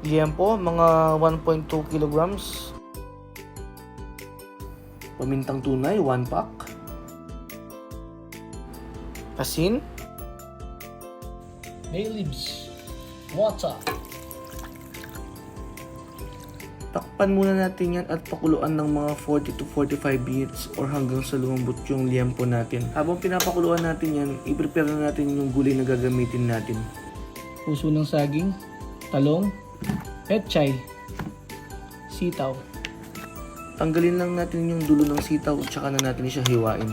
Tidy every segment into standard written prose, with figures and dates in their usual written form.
liempo, mga 1.2 kilograms. Pamintang tunay, 1 pack. Asin. Bay leaves. Water. Takpan muna natin yan at pakuluan ng mga 40 to 45 minutes or hanggang sa lumambot yung liempo natin. Habang pinapakuluan natin yan, i-prepare na natin yung gulay na gagamitin natin. Puso ng saging, talong, petchay, sitaw. Tanggalin lang natin yung dulo ng sitaw at saka na natin siya hiwain.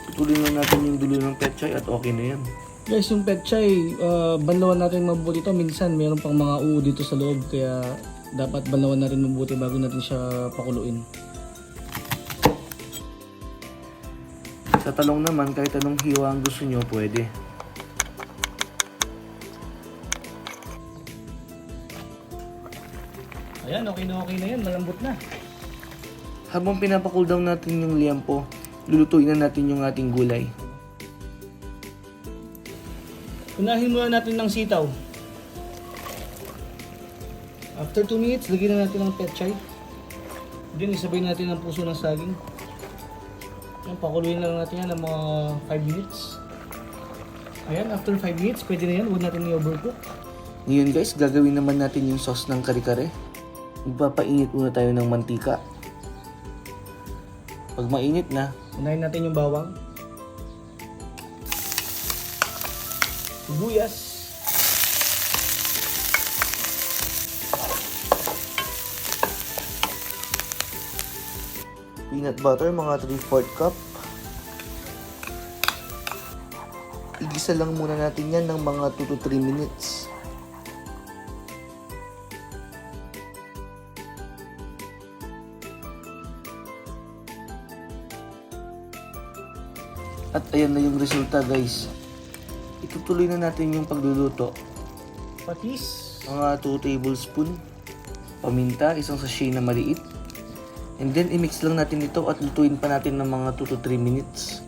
Putulin lang natin yung dulo ng petchay at okay na yan. Guys, yung petchay, banlawan natin mabuti ito. Minsan, meron pang mga uod dito sa loob. Kaya, dapat banlawan natin mabuti bago natin siya pakuluin. Sa talong naman, kahit anong hiwa ang gusto nyo, pwede. Ayan, okay na yan. Malambot na. Habang pinapacool down natin yung liempo, lulutuin na natin yung ating gulay. Unahin muna natin ng sitaw. After 2 minutes, lagyan na natin ng petchay. Then, isabay natin ang puso ng saging. Ayan, pakuluin lang natin yan ng mga 5 minutes. Ayan, after 5 minutes, pwede na yan. Huwag natin i-overcook. Ngayon guys, gagawin naman natin yung sauce ng kare-kare. Magpapainit muna tayo ng mantika. Pag mainit na, Unahin natin yung bawang. Sibuyas. peanut butter, mga 3/4 cup. Igisa lang muna natin yan ng mga 2 to 3 minutes. At ayan na yung resulta guys. Itutuloy na natin yung pagluluto. Patis. Mga 2 tablespoon. Paminta, isang sachet na maliit. And then i-mix lang natin ito at lutuin pa natin ng mga 2 to 3 minutes.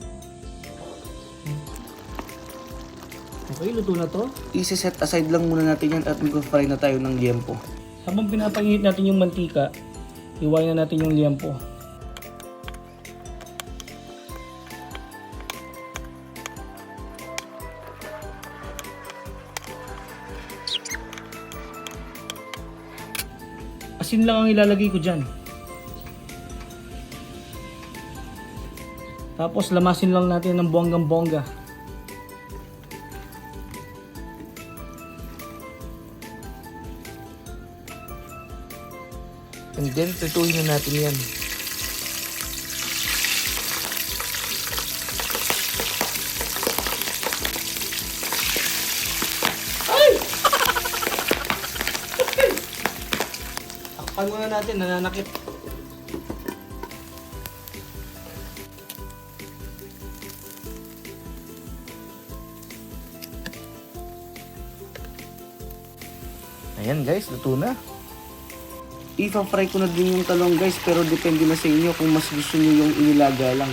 Okay, luto na to. I-set aside lang muna natin yan at mag-fry na tayo ng liempo. Habang pinapainit natin yung mantika, hiwain na natin yung liempo. Asin lang ang ilalagay ko dyan. Tapos lamasin lang natin ng bonggang-bongga. And then prituhin na natin yan. Takpan muna natin, nananakit. Ayan guys, luto na. I-fry ko na din yung talong guys, pero depende na sa inyo kung mas gusto niyo yung inilaga lang.